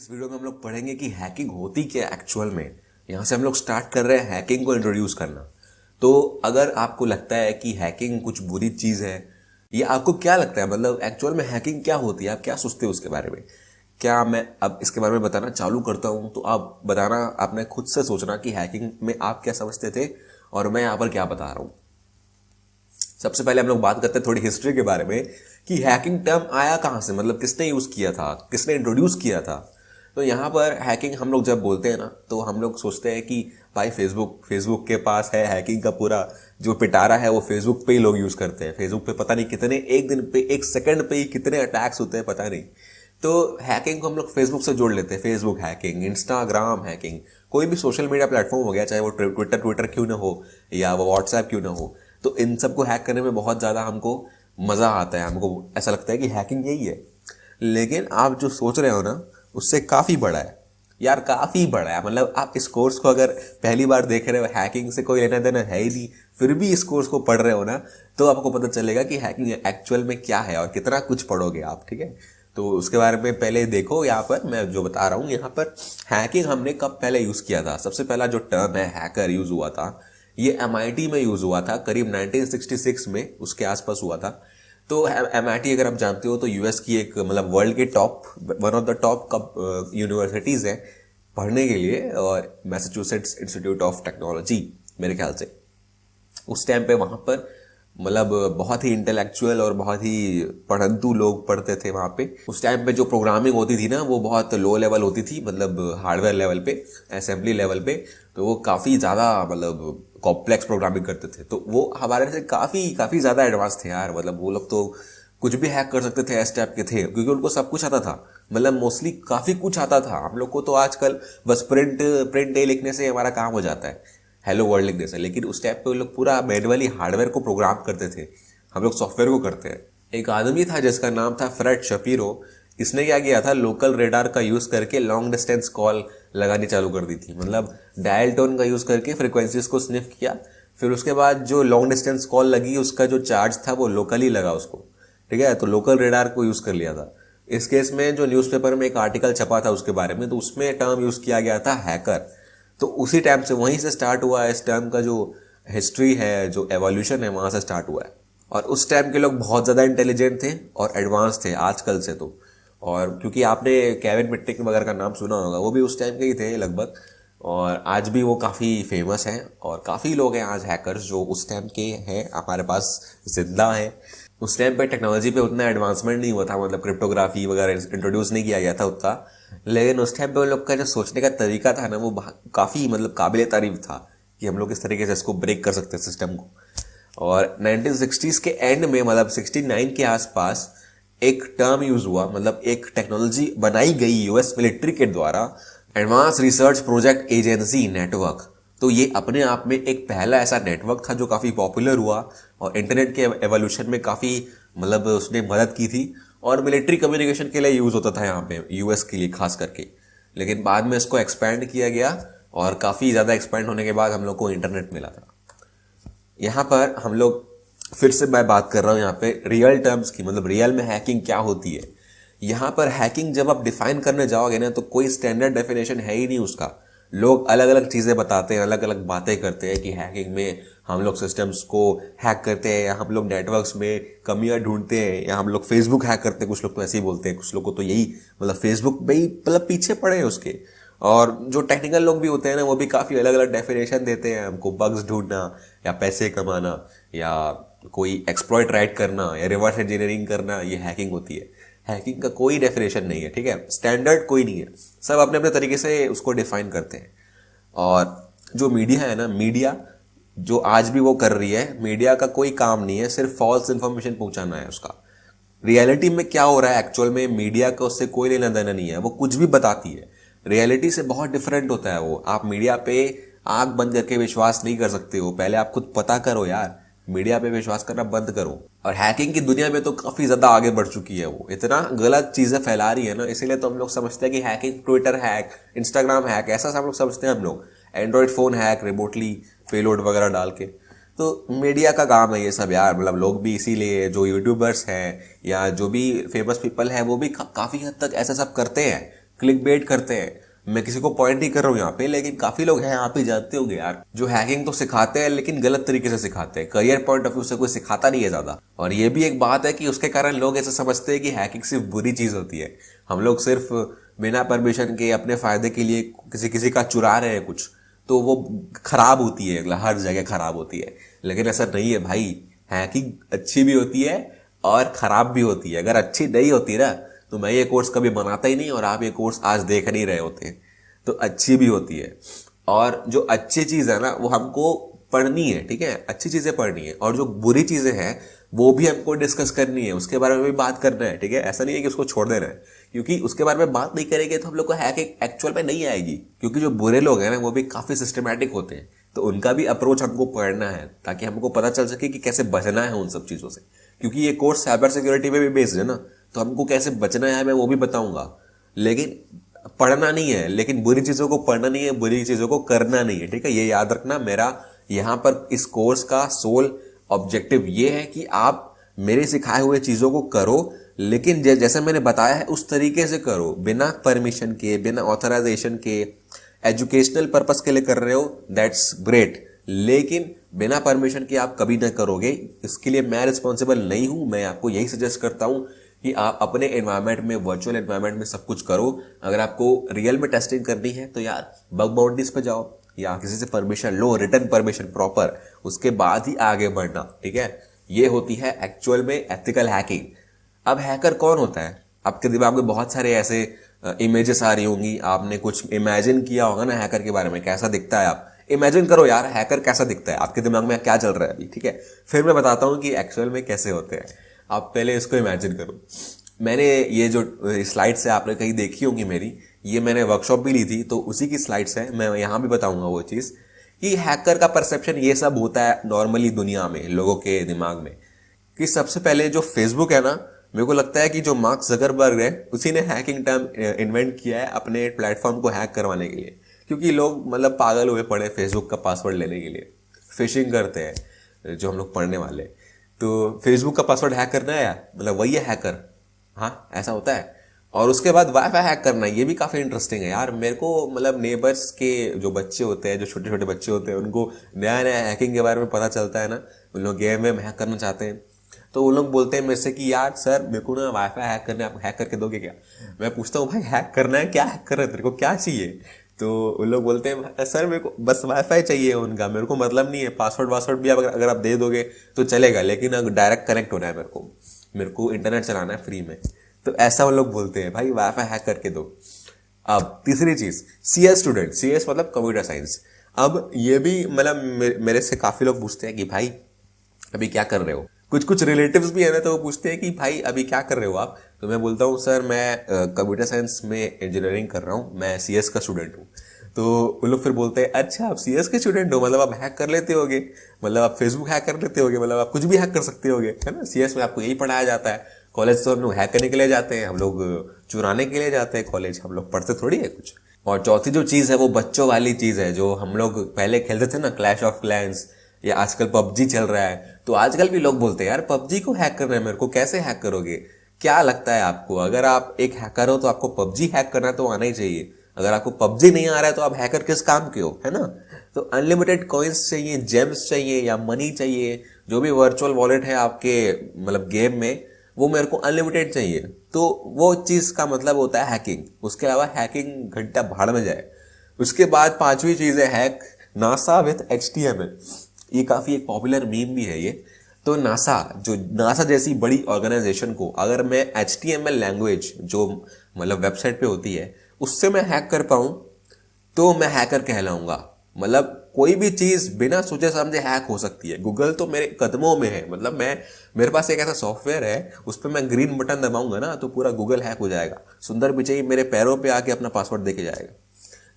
इस वीडियो में हम लोग पढ़ेंगे कि हैकिंग होती क्या है एक्चुअल में। यहाँ से हम लोग स्टार्ट कर रहे हैं हैकिंग को इंट्रोड्यूस करना। तो अगर आपको लगता है कि हैकिंग कुछ बुरी चीज़ है, ये आपको क्या लगता है, मतलब एक्चुअल में हैकिंग क्या होती है, आप क्या सोचते हो उसके बारे में? क्या मैं अब इसके बारे में बताना चालू करता हूँ तो आप बताना, आपने खुद से सोचना कि हैकिंग में आप क्या समझते थे और मैं यहाँ पर क्या बता रहा हूँ। सबसे पहले हम लोग बात करते हैं थोड़ी हिस्ट्री के बारे में कि हैकिंग टर्म आया कहाँ से, मतलब किसने यूज़ किया था, किसने इंट्रोड्यूस किया था। तो यहाँ पर हैकिंग हम लोग जब बोलते हैं ना, तो हम लोग सोचते हैं कि भाई फेसबुक के पास है हैकिंग का पूरा जो पिटारा है, वो फेसबुक पे ही लोग यूज़ करते हैं। फेसबुक पे पता नहीं कितने, एक दिन पे, एक सेकंड पे ही कितने अटैक्स होते हैं पता नहीं। तो हैकिंग को हम लोग फेसबुक से जोड़ लेते हैं। फेसबुक हैकिंग, इंस्टाग्राम हैकिंग, कोई भी सोशल मीडिया प्लेटफॉर्म हो गया, चाहे वो ट्विटर क्यों ना हो या वो व्हाट्सएप क्यों ना हो, तो इन सबको हैक करने में बहुत ज़्यादा हमको मज़ा आता है। हमको ऐसा लगता है कि हैकिंग यही है। लेकिन आप जो सोच रहे हो ना, उससे काफ़ी बड़ा है यार, काफ़ी बड़ा है। मतलब आप इस कोर्स को अगर पहली बार देख रहे हो, हैकिंग से कोई लेना देना है ही नहीं, फिर भी इस कोर्स को पढ़ रहे हो ना, तो आपको पता चलेगा कि हैकिंग एक्चुअल में क्या है और कितना कुछ पढ़ोगे आप। ठीक है, तो उसके बारे में पहले देखो। यहाँ पर मैं जो बता रहा हूँ, यहाँ पर हैकिंग हमने कब पहले यूज़ किया था। सबसे पहला जो टर्म है हैकर यूज़ हुआ था, ये MIT में यूज़ हुआ था, करीब 1966 में, उसके आसपास हुआ था। तो MIT अगर आप जानते हो तो यूएस की एक, मतलब वर्ल्ड के top, one of the top universities है पढ़ने के लिए, और मैसाचुसेट्स इंस्टीट्यूट ऑफ टेक्नोलॉजी मेरे ख्याल से। उस टाइम पे वहाँ पर मतलब बहुत ही इंटेलेक्चुअल और बहुत ही पढ़ंतु लोग पढ़ते थे वहाँ पे। उस टाइम पे जो प्रोग्रामिंग होती थी ना, वो बहुत लो लेवल होती थी, मतलब हार्डवेयर लेवल पे, असेंबली लेवल पे। तो वो काफ़ी ज़्यादा मतलब कॉम्प्लेक्स प्रोग्रामिंग करते थे। तो वो हमारे से काफ़ी ज़्यादा एडवांस थे यार। मतलब वो लोग तो कुछ भी हैक कर सकते थे, ऐसे टाइप के थे, क्योंकि उनको सब कुछ आता था। मतलब मोस्टली काफ़ी कुछ आता था। हम लोग को तो आजकल बस प्रिंट ए लिखने से हमारा काम हो जाता है, हेलो वर्ल्ड लिखने से। लेकिन उस टाइप पे वो लोग पूरा मैनुअली हार्डवेयर को प्रोग्राम करते थे, हम लोग सॉफ्टवेयर को करते हैं। एक आदमी था जिसका नाम था फ्रेड शपीरो। इसने क्या किया था, लोकल रेडार का यूज़ करके लॉन्ग डिस्टेंस कॉल लगानी चालू कर दी थी। मतलब डायल टोन का यूज़ करके फ्रिक्वेंसीज को स्निफ किया। फिर उसके बाद जो लॉन्ग डिस्टेंस कॉल लगी, उसका जो चार्ज था वो लोकली लगा उसको। ठीक है, तो लोकल रेडार को यूज़ कर लिया था। इस केस में जो न्यूज़पेपर में एक आर्टिकल छपा था उसके बारे में, तो उसमें टर्म यूज़ किया गया था हैकर। तो उसी टाइम से, वहीं से स्टार्ट हुआ है इस टर्म का जो हिस्ट्री है, जो एवोल्यूशन है, वहाँ से स्टार्ट हुआ है। और उस टाइम के लोग बहुत ज़्यादा इंटेलिजेंट थे और एडवांस थे आजकल से तो। और क्योंकि आपने केविन मिट्टिक वगैरह का नाम सुना होगा, वो भी उस टाइम के ही थे लगभग, और आज भी वो काफ़ी फेमस हैं। और काफ़ी लोग हैं आज हैकर्स जो उस टाइम के हैं, हमारे पास जिंदा हैं। उस टाइम पे टेक्नोलॉजी पे उतना एडवांसमेंट नहीं हुआ था, मतलब क्रिप्टोग्राफी वगैरह इंट्रोड्यूस नहीं किया गया था उतना। लेकिन उस टाइम पे उन लोग का जो सोचने का तरीका था ना, वो काफ़ी मतलब काबिल तारीफ था कि हम लोग इस तरीके से इसको ब्रेक कर सकते हैं सिस्टम को। और 1960s के एंड में, मतलब 69 के आसपास एक टर्म यूज हुआ, मतलब एक टेक्नोलॉजी बनाई गई यूएस मिलिट्री के द्वारा, advance research project agency network. तो ये अपने आप में एक पहला ऐसा नेटवर्क था जो काफ़ी पॉपुलर हुआ और इंटरनेट के एवोल्यूशन में काफ़ी मतलब उसने मदद की थी, और मिलिट्री कम्युनिकेशन के लिए यूज़ होता था यहाँ पे, यूएस के लिए खास करके। लेकिन बाद में इसको एक्सपैंड किया गया, और काफ़ी ज़्यादा एक्सपैंड होने के बाद हम लोग को इंटरनेट मिला था। यहाँ पर हम लोग फिर से मैं बात कर रहा हूँ यहाँ पे रियल टर्म्स की, मतलब रियल में हैकिंग क्या होती है। यहाँ पर हैकिंग जब आप डिफाइन करने जाओगे ना, तो कोई स्टैंडर्ड डेफिनेशन है ही नहीं उसका। लोग अलग अलग चीज़ें बताते हैं, अलग अलग बातें करते हैं कि हैकिंग में हम लोग सिस्टम्स को हैक करते हैं, या हम लोग नेटवर्क्स में कमियां ढूंढते हैं, या हम लोग फेसबुक हैक करते हैं। कुछ लोग तो ऐसे ही बोलते हैं, कुछ लोग को तो यही, मतलब फेसबुक में ही मतलब पीछे पड़े हैं उसके। और जो टेक्निकल लोग भी होते हैं ना, वो भी काफ़ी अलग अलग डेफिनेशन देते हैं हमको। बग्स ढूंढना, या पैसे कमाना, या कोई एक्सप्लॉइट राइट करना, या रिवर्स इंजीनियरिंग करना, ये हैकिंग होती है। हैकिंग का कोई डेफिनेशन नहीं है, ठीक है, स्टैंडर्ड कोई नहीं है। सब अपने अपने तरीके से उसको डिफाइन करते हैं। और जो मीडिया है ना, मीडिया जो आज भी वो कर रही है, मीडिया का कोई काम नहीं है सिर्फ फॉल्स इन्फॉर्मेशन पहुंचाना है उसका। रियलिटी में क्या हो रहा है एक्चुअल में, मीडिया का उससे कोई लेना देना नहीं है। वो कुछ भी बताती है, रियलिटी से बहुत डिफरेंट होता है वो। आप मीडिया पे आंख बंद करके विश्वास नहीं कर सकते हो, पहले आप खुद पता करो यार, मीडिया पे विश्वास करना बंद करो। और हैकिंग की दुनिया में तो काफी ज्यादा आगे बढ़ चुकी है, वो इतना गलत चीजें फैला रही है ना, इसीलिए तो हम लोग समझते हैं कि hacking, Twitter hack, Instagram hack, ऐसा हम लोग समझते हैं। हम लोग Android phone hack remotely payload वगैरह डाल के, तो मीडिया का काम है ये सब यार। मतलब लोग भी इसीलिए, जो यूट्यूबर्स हैं या जो भी फेमस पीपल हैं, वो भी काफी हद तक ऐसा सब करते हैं क्लिक बेट करते हैं। मैं किसी को पॉइंट नहीं कर रहा हूँ यहाँ पे, लेकिन काफी लोग हैं, आप ही जानते होंगे यार, जो हैकिंग तो सिखाते हैं लेकिन गलत तरीके से सिखाते हैं। करियर पॉइंट ऑफ व्यू से कोई सिखाता नहीं है ज्यादा। और ये भी एक बात है कि उसके कारण लोग ऐसा समझते हैं कि हैकिंग सिर्फ बुरी चीज होती है, हम लोग सिर्फ बिना परमिशन के अपने फायदे के लिए किसी किसी का चुरा रहे हैं कुछ, तो वो खराब होती है, हर जगह खराब होती है। लेकिन ऐसा नहीं है भाई, हैकिंग अच्छी भी होती है और खराब भी होती है। अगर अच्छी नहीं होती ना तो मैं ये कोर्स कभी बनाता ही नहीं और आप ये कोर्स आज देख नहीं रहे होते। तो अच्छी भी होती है, और जो अच्छी चीज है ना वो हमको पढ़नी है, ठीक है, अच्छी चीजें पढ़नी है, और जो बुरी चीजें हैं वो भी हमको डिस्कस करनी है, उसके बारे में भी बात करना है, ठीक है। ऐसा नहीं है कि उसको छोड़ देना है, क्योंकि उसके बारे में बात नहीं करेंगे तो हम लोग को हैकिंग एक्चुअल में नहीं आएगी। क्योंकि जो बुरे लोग हैं ना वो भी काफी सिस्टमैटिक होते हैं, तो उनका भी अप्रोच हमको पढ़ना है ताकि हमको पता चल सके कि कैसे बचना है उन सब चीजों से। क्योंकि ये कोर्स साइबर सिक्योरिटी पे भी बेस्ड है ना, तो हमको कैसे बचना है मैं वो भी बताऊंगा। लेकिन पढ़ना नहीं है, लेकिन बुरी चीजों को पढ़ना नहीं है, बुरी चीजों को करना नहीं है, ठीक है। ये याद रखना, मेरा यहाँ पर इस कोर्स का सोल ऑब्जेक्टिव ये है कि आप मेरे सिखाए हुए चीजों को करो, लेकिन जैसे मैंने बताया है उस तरीके से करो, बिना परमिशन के, बिना ऑथराइजेशन के। एजुकेशनल पर्पस के लिए कर रहे हो, दैट्स ग्रेट, लेकिन बिना परमिशन के आप कभी ना करोगे। इसके लिए मैं रिस्पॉन्सिबल नहीं हूं। मैं आपको यही सजेस्ट करता हूं कि आप अपने एनवायरनमेंट में, वर्चुअल एनवायरनमेंट में सब कुछ करो। अगर आपको रियल में टेस्टिंग करनी है तो यार बग बाउंड्रीज पे जाओ, या किसी से परमिशन लो, रिटर्न परमिशन प्रॉपर, उसके बाद ही आगे बढ़ना, ठीक है। ये होती है एक्चुअल में एथिकल हैकिंग। अब हैकर कौन होता है? आपके दिमाग में बहुत सारे ऐसे इमेजेस आ रही होंगी, आपने कुछ इमेजिन किया होगा ना हैकर के बारे में, कैसा दिखता है। आप इमेजिन करो यार हैकर कैसा दिखता है, आपके दिमाग में क्या चल रहा है अभी, ठीक है। फिर मैं बताता हूं कि एक्चुअल में कैसे होते हैं। आप पहले इसको इमेजिन करो। मैंने ये जो स्लाइड्स है आपने कहीं देखी होंगी मेरी, ये मैंने वर्कशॉप भी ली थी तो उसी की स्लाइड्स है, मैं यहां भी बताऊंगा वो चीज कि हैकर का परसेप्शन ये सब होता है नॉर्मली दुनिया में, लोगों के दिमाग में। कि सबसे पहले जो फेसबुक है ना, मेरे को लगता है कि जो मार्क जकरबर्ग है उसी ने हैकिंग टर्म इन्वेंट किया है अपने प्लेटफॉर्म को हैक करवाने के लिए। क्योंकि लोग मतलब पागल हुए पड़े फेसबुक का पासवर्ड लेने के लिए, फिशिंग करते हैं जो हम लोग पढ़ने वाले। तो फेसबुक का पासवर्ड हैक करना है यार, मतलब वही है हैकर, हाँ ऐसा होता है। और उसके बाद वाईफाई हैक करना, ये भी काफी इंटरेस्टिंग है यार। मेरे को मतलब नेबर्स के जो बच्चे होते हैं, जो छोटे छोटे बच्चे होते हैं, उनको नया नया हैकिंग के बारे में पता चलता है ना, उन लोग गेम में हैक करना चाहते हैं, तो उन लोग बोलते हैं मेरे से कि यार सर मेरे को ना वाईफाई हैक करना है, आप हैक करके दोगे क्या? मैं पूछता हूँ भाई हैक करना है, क्या हैक कर रहे हैं, तेरे को क्या चाहिए? तो उन लोग बोलते हैं सर मेरे को बस वाईफाई चाहिए उनका, मेरे को मतलब नहीं है, पासवर्ड वासवर्ड भी अगर आप दे दोगे तो चलेगा, लेकिन अगर डायरेक्ट कनेक्ट होना है मेरे को इंटरनेट चलाना है फ्री में। तो ऐसा वो लोग बोलते हैं, भाई वाईफाई हैक करके दो। अब तीसरी चीज, सीएस स्टूडेंट, सीएस मतलब कंप्यूटर साइंस। अब ये भी मतलब मेरे से काफी लोग पूछते हैं कि भाई अभी क्या कर रहे हो। कुछ कुछ रिलेटिव्स भी है ना, तो वो पूछते हैं कि भाई अभी क्या कर रहे हो आप। तो मैं बोलता हूँ सर मैं कंप्यूटर साइंस में इंजीनियरिंग कर रहा हूँ, मैं सीएस का स्टूडेंट हूँ। तो वो लोग फिर बोलते हैं अच्छा आप सीएस के स्टूडेंट हो, मतलब आप हैक कर लेते होगे, मतलब आप फेसबुक हैक कर लेते होगे, मतलब आप कुछ भी हैक कर सकते होगे, है ना। सीएस में आपको यही पढ़ाया जाता है। कॉलेज तो हम लोग हैक करने के लिए जाते हैं, हम लोग चुराने के लिए जाते हैं कॉलेज, हम लोग पढ़ते थोड़ी है कुछ। और चौथी जो चीज है वो बच्चों वाली चीज है, जो हम लोग पहले खेलते थे ना, क्लैश ऑफ क्लैंस, या आजकल पबजी चल रहा है। तो आजकल भी लोग बोलते हैं यार पबजी को हैक करना है मेरे को, कैसे हैक करोगे? क्या लगता है आपको, अगर आप एक हैकर हो तो आपको पबजी हैक करना तो आना ही चाहिए। अगर आपको पबजी नहीं आ रहा है तो आप हैकर किस काम के हो, है ना। तो अनलिमिटेड कॉइन्स चाहिए, जेम्स चाहिए या मनी चाहिए, जो भी वर्चुअल वॉलेट है आपके मतलब गेम में, वो मेरे को अनलिमिटेड चाहिए। तो वो चीज का मतलब होता है हैकिंग। उसके अलावा हैकिंग घंटा भाड़ में जाए। उसके बाद पांचवी चीज है हैक नासा विथ HTML। ये काफी एक पॉपुलर मीम भी है ये। तो नासा जैसी बड़ी ऑर्गेनाइजेशन को अगर मैं HTML लैंग्वेज जो मतलब वेबसाइट पे होती है उससे मैं हैक कर पाऊं तो मैं हैकर कहलाऊंगा। मतलब कोई भी चीज बिना सोचे समझे हैक हो सकती है। गूगल तो मेरे कदमों में है, मतलब मेरे पास एक ऐसा सॉफ्टवेयर है उस पर मैं ग्रीन बटन दबाऊंगा ना तो पूरा गूगल हैक हो जाएगा। सुंदर पिचाई मेरे पैरों पे आके अपना पासवर्ड देके जाएगा।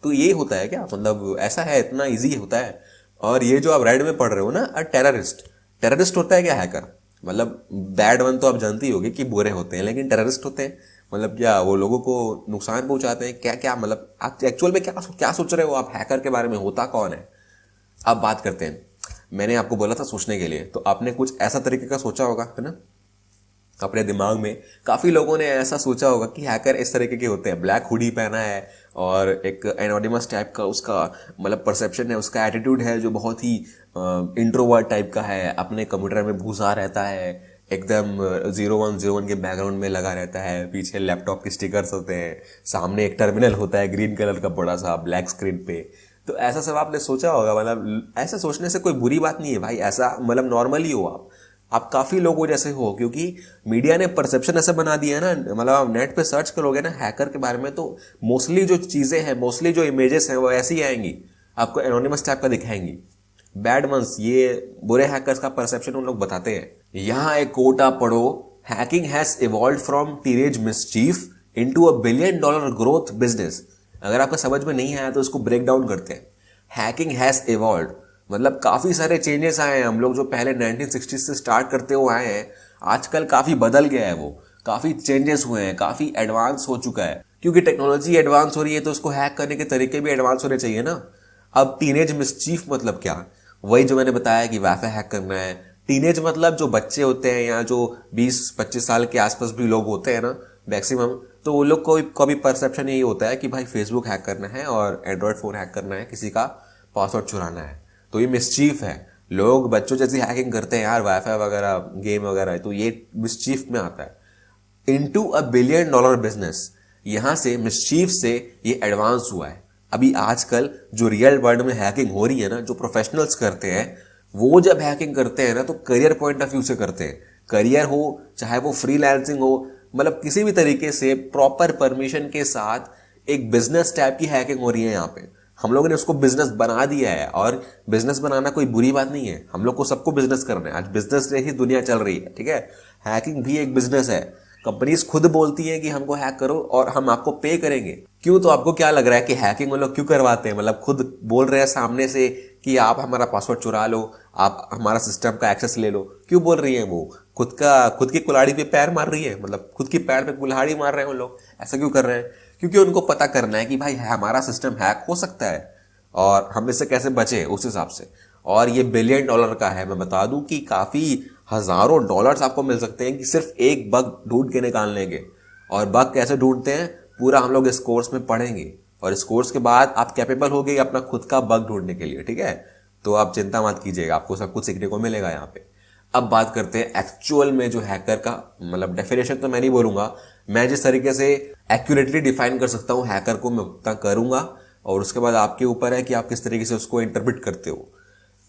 तो ये होता है क्या, मतलब ऐसा है, इतना ईजी होता है। और ये जो आप रेड में पढ़ रहे हो ना, टेररिस्ट होता है क्या हैकर? मतलब बैड वन तो आप जानती होगी कि बुरे होते हैं, लेकिन टेररिस्ट होते हैं मतलब क्या, वो लोगों को नुकसान पहुंचाते हैं क्या? क्या मतलब आप एक्चुअल में क्या सोच रहे हो आप हैकर के बारे में, होता कौन है? अब बात करते हैं। मैंने आपको बोला था सोचने के लिए, तो आपने कुछ ऐसा तरीके का सोचा होगा, है ना। अपने दिमाग में काफ़ी लोगों ने ऐसा सोचा होगा कि हैकर इस तरीके के होते हैं, ब्लैक हुडी पहना है और एक एनोनिमस टाइप का उसका मतलब परसेप्शन है, उसका एटीट्यूड है जो बहुत ही इंट्रोवर्ट टाइप का है, अपने कंप्यूटर में घुसा रहता है, एकदम 0101 के बैकग्राउंड में लगा रहता है, पीछे लैपटॉप के स्टिकर्स होते हैं, सामने एक टर्मिनल होता है ग्रीन कलर का बड़ा सा ब्लैक स्क्रीन पे। तो ऐसा सब आपने सोचा होगा, मतलब ऐसा सोचने से कोई बुरी बात नहीं है भाई, ऐसा मतलब नॉर्मली हो आप काफ़ी लोगों जैसे हो, क्योंकि मीडिया ने परसेप्शन ऐसा बना दिया है ना, मतलब आप नेट पे सर्च करोगे ना हैकर के बारे में तो मोस्टली जो चीज़ें हैं, मोस्टली जो इमेजेस हैं वो ऐसी ही आएंगी, आपको एनोनिमस टाइप का दिखाएंगी। बैड वंस, ये बुरे हैकर्स का परसेप्शन उन लोग बताते हैं। यहाँ एक कोट आप पढ़ो, hacking has evolved from teenage mischief into $1 billion growth business. अगर आपका समझ में नहीं आया तो इसको ब्रेक डाउन करते हैं। हैकिंग हैज इवॉल्व्ड मतलब काफ़ी सारे चेंजेस आए हैं, हम लोग जो पहले 1960 से स्टार्ट करते हुए आए हैं, आजकल काफ़ी बदल गया है, वो काफ़ी चेंजेस हुए हैं, काफ़ी एडवांस हो चुका है, क्योंकि टेक्नोलॉजी एडवांस हो रही है तो उसको हैक करने के तरीके भी एडवांस होने चाहिए ना। अब टीनेज मिसचीफ मतलब क्या, वही जो मैंने बताया कि वाईफाई हैक करना है। टीनेज मतलब जो बच्चे होते हैं या जो 20-25 साल के आसपास भी लोग होते हैं ना मैक्सिमम, तो वो लोग को भी परसेप्शन यही होता है कि भाई फेसबुक हैक करना है और एंड्रॉयड फ़ोन हैक करना है, किसी का पासवर्ड चुराना है। तो ये मिसचीफ है, लोग बच्चों जैसी हैकिंग करते हैं यार, वाईफाई वगैरह गेम वगैरह, तो ये मिसचीफ में आता है। इनटू $1 बिलियन बिजनेस, यहाँ से मिसचीफ से ये एडवांस हुआ है। अभी आजकल जो रियल वर्ल्ड में हैकिंग हो रही है ना, जो प्रोफेशनल्स करते हैं, वो जब हैकिंग करते हैं ना तो करियर पॉइंट ऑफ व्यू से करते हैं। करियर हो चाहे वो फ्रीलांसिंग हो, मतलब किसी भी तरीके से प्रॉपर परमिशन के साथ एक बिजनेस टाइप की हैकिंग हो रही है यहाँ पे। हम लोगों ने उसको बिजनेस बना दिया है, और बिजनेस बनाना कोई बुरी बात नहीं है, हम लोग को सबको बिजनेस करना है, आज बिजनेस से ही दुनिया चल रही है, ठीक है। हैकिंग भी एक बिजनेस है, कंपनीज खुद बोलती है कि हमको हैक करो और हम आपको पे करेंगे। क्यों, तो आपको क्या लग रहा है कि हैकिंग वो लोग क्यों करवाते हैं, मतलब खुद बोल रहे हैं सामने से कि आप हमारा पासवर्ड चुरा लो, आप हमारा सिस्टम का एक्सेस ले लो, क्यों बोल रही है वो, खुद की कुल्हाड़ी पे पैर मार रही है, मतलब खुद की पैर पे कुल्हाड़ी मार रहे हैं वो लोग, ऐसा क्यों कर रहे हैं, क्योंकि उनको पता करना है कि भाई हमारा सिस्टम हैक हो सकता है और हम इससे कैसे बचे उस हिसाब से। और ये $1 बिलियन का है, मैं बता दूं कि काफ़ी हज़ारों डॉलर्स आपको मिल सकते हैं कि सिर्फ एक बग ढूंढ के निकालने के। और बग कैसे ढूंढते हैं पूरा हम लोग इस कोर्स में पढ़ेंगे, और इस कोर्स के बाद आप कैपेबल हो गए अपना खुद का बग ढूंढने के लिए, ठीक है। तो आप चिंता मत कीजिएगा, आपको सब कुछ सीखने को मिलेगा यहाँ पे। अब बात करते हैं एक्चुअल में जो हैकर का, मतलब डेफिनेशन तो मैं नहीं बोलूंगा, मैं जिस तरीके से एक्यूरेटली डिफाइन कर सकता हूँ हैकर को मैं उतना करूंगा, और उसके बाद आपके ऊपर है कि आप किस तरीके से उसको इंटरप्रेट करते हो।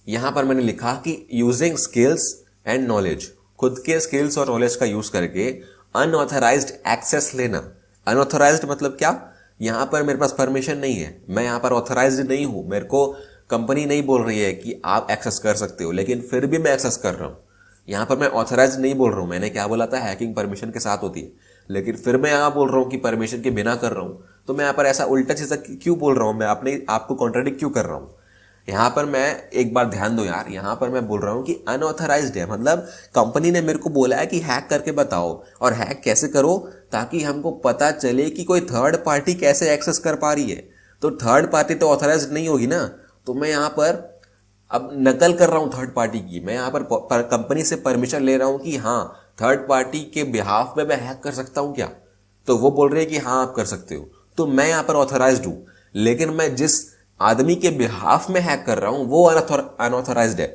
यहाँ पर मैंने लिखा कि यूजिंग स्किल्स एंड नॉलेज, खुद के स्किल्स और नॉलेज का यूज करके अनऑथराइज्ड एक्सेस लेना। अनऑथराइज्ड मतलब क्या, यहाँ पर मेरे पास परमिशन नहीं है, मैं यहाँ पर ऑथराइज्ड नहीं हूँ, मेरे को कंपनी नहीं बोल रही है कि आप एक्सेस कर सकते हो, लेकिन फिर भी मैं एक्सेस कर रहा हूँ। यहाँ पर मैं ऑथराइज्ड नहीं बोल रहा हूँ, मैंने क्या बोला था, हैकिंग परमिशन के साथ होती है, लेकिन फिर मैं यहाँ बोल रहा हूँ कि परमिशन के बिना कर रहा हूँ। तो मैं यहाँ पर ऐसा उल्टा चीज़ क्यों बोल रहा हूँ, मैं अपने आपको कॉन्ट्राडिक्ट क्यों कर रहा हूँ। यहाँ पर मैं एक बार ध्यान दो यार, यहाँ पर मैं बोल रहा हूँ कि अनऑथराइज्ड है, मतलब कंपनी ने मेरे को बोला है कि हैक करके बताओ, और हैक कैसे करो ताकि हमको पता चले कि कोई थर्ड पार्टी कैसे एक्सेस कर पा रही है। तो थर्ड पार्टी तो ऑथराइज्ड नहीं होगी ना, तो मैं यहाँ पर अब नकल कर रहा हूँ थर्ड पार्टी की, मैं यहाँ पर कंपनी से परमिशन ले रहा हूँ कि हाँ थर्ड पार्टी के बिहाफ में मैं हैक कर सकता हूँ क्या, तो वो बोल रहे हैं कि हाँ आप कर सकते हो, तो मैं यहाँ पर ऑथराइज्ड हूँ, लेकिन मैं जिस आदमी के बिहाफ में हैक कर रहा हूँ वो अनऑथराइज्ड है।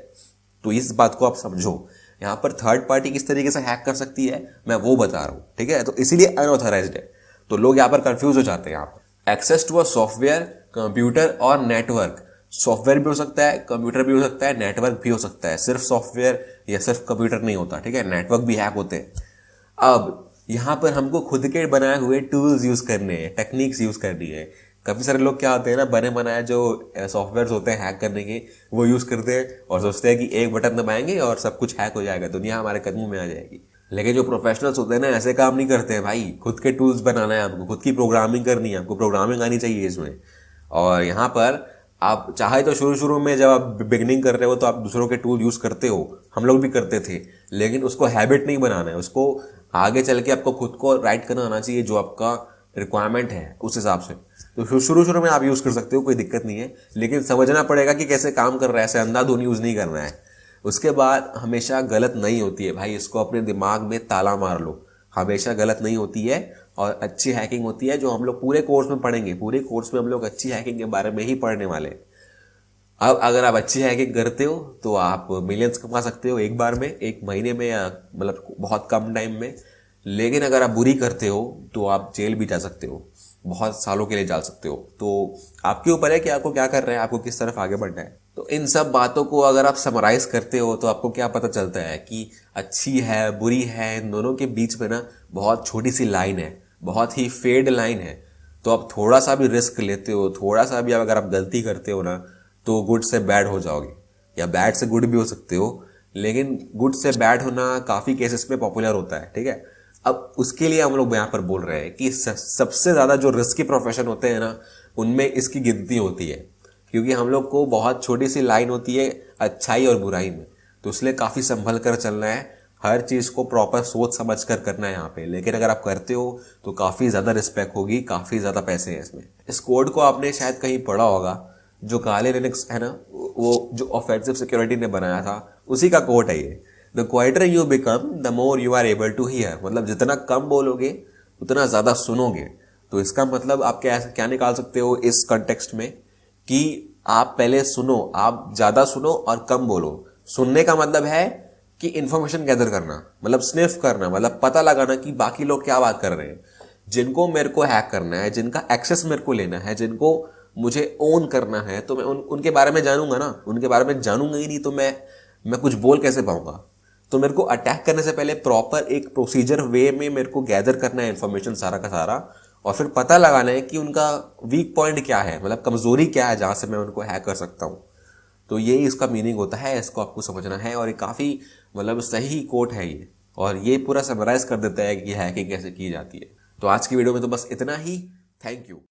तो इस बात को आप समझो, यहाँ पर थर्ड पार्टी किस तरीके से हैक कर सकती है मैं वो बता रहा हूँ, ठीक है। तो इसीलिए अनऑथराइज्ड है, तो लोग यहाँ पर कंफ्यूज हो जाते हैं। यहाँ पर access to a software, computer और नेटवर्क, सॉफ्टवेयर भी हो सकता है, कंप्यूटर भी हो सकता है, नेटवर्क भी हो सकता है, सिर्फ सॉफ्टवेयर या सिर्फ कंप्यूटर नहीं होता, ठीक है, नेटवर्क भी हैक होते हैं। अब यहाँ पर हमको खुद के बनाए हुए टूल्स यूज करने हैं, टेक्निक्स यूज करनी है। काफ़ी सारे लोग क्या होते हैं ना, बने बनाए जो सॉफ्टवेयर होते हैं हैक करने के, वो यूज़ करते हैं और सोचते हैं कि एक बटन दबाएंगे और सब कुछ हैक हो जाएगा, दुनिया हमारे कदमों में आ जाएगी। लेकिन जो प्रोफेशनल्स होते हैं ना, ऐसे काम नहीं करते हैं भाई, खुद के टूल्स बनाना है आपको, खुद की प्रोग्रामिंग करनी है आपको, प्रोग्रामिंग आनी चाहिए इसमें। और यहाँ पर आप चाहे तो शुरू में जब आप बिगनिंग कर रहे हो तो आप दूसरों के टूल यूज़ करते हो, हम लोग भी करते थे, लेकिन उसको हैबिट नहीं बनाना है, उसको आगे चल के आपको खुद को राइट करना आना चाहिए जो आपका रिक्वायरमेंट है उस हिसाब से। तो शुरू में आप यूज़ कर सकते हो, कोई दिक्कत नहीं है, लेकिन समझना पड़ेगा कि कैसे काम कर रहा है, ऐसे अंधाधुन यूज़ नहीं करना है। उसके बाद हमेशा गलत नहीं होती है भाई, इसको अपने दिमाग में ताला मार लो, हमेशा गलत नहीं होती है और अच्छी हैकिंग होती है, जो हम लोग पूरे कोर्स में पढ़ेंगे। पूरे कोर्स में हम लोग अच्छी हैकिंग के बारे में ही पढ़ने वाले हैं। अब अगर आप अच्छी हैकिंग करते हो तो आप मिलियंस कमा सकते हो एक बार में, एक महीने में, या मतलब बहुत कम टाइम में। लेकिन अगर आप बुरी करते हो तो आप जेल भी जा सकते हो, बहुत सालों के लिए जा सकते हो। तो आपके ऊपर है कि आपको क्या कर रहे हैं, आपको किस तरफ आगे बढ़ना है। तो इन सब बातों को अगर आप समराइज करते हो तो आपको क्या पता चलता है कि अच्छी है बुरी है, इन दोनों के बीच में ना बहुत छोटी सी लाइन है, बहुत ही फेड लाइन है। तो आप थोड़ा सा भी रिस्क लेते हो, थोड़ा सा भी अगर आप गलती करते हो ना, तो गुड से बैड हो जाओगे, या बैड से गुड भी हो सकते हो। लेकिन गुड से बैड होना काफ़ी केसेस में पॉपुलर होता है, ठीक है। अब उसके लिए हम लोग यहाँ पर बोल रहे हैं कि सबसे ज़्यादा जो रिस्की प्रोफेशन होते हैं ना, उनमें इसकी गिनती होती है, क्योंकि हम लोग को बहुत छोटी सी लाइन होती है अच्छाई और बुराई में। तो इसलिए काफ़ी संभल कर चलना है, हर चीज़ को प्रॉपर सोच समझ कर करना है यहाँ पे। लेकिन अगर आप करते हो तो काफ़ी ज़्यादा रिस्पेक्ट होगी, काफ़ी ज़्यादा पैसे हैं इसमें। इस कोड को आपने शायद कहीं पढ़ा होगा, जो काले लिनक्स है ना, वो जो ऑफेंसिव सिक्योरिटी ने बनाया था, उसी का कोड है ये। The quieter you become the more you are able to hear. मतलब जितना कम बोलोगे उतना ज़्यादा सुनोगे। तो इसका मतलब आप क्या निकाल सकते हो इस कंटेक्स्ट में, कि आप पहले सुनो, आप ज़्यादा सुनो और कम बोलो। सुनने का मतलब है कि इंफॉर्मेशन गैदर करना, मतलब स्निफ करना, मतलब पता लगाना कि बाकी लोग क्या बात कर रहे हैं। जिनको मेरे को हैक करना है, जिनका एक्सेस मेरे को लेना है, जिनको मुझे ओन करना है, तो मैं उनके बारे में जानूंगा ना। उनके बारे में जानूंगा ही नहीं तो मैं कुछ बोल कैसे पाऊंगा। तो मेरे को अटैक करने से पहले प्रॉपर एक प्रोसीजर वे में मेरे को गैदर करना है इन्फॉर्मेशन सारा का सारा, और फिर पता लगाना है कि उनका वीक पॉइंट क्या है, मतलब कमजोरी क्या है, जहां से मैं उनको हैक कर सकता हूँ। तो ये इसका मीनिंग होता है, इसको आपको समझना है। और ये काफ़ी मतलब सही कोट है ये, और ये पूरा समराइज कर देता है कि हैकिंग कैसे की जाती है। तो आज की वीडियो में तो बस इतना ही। Thank you.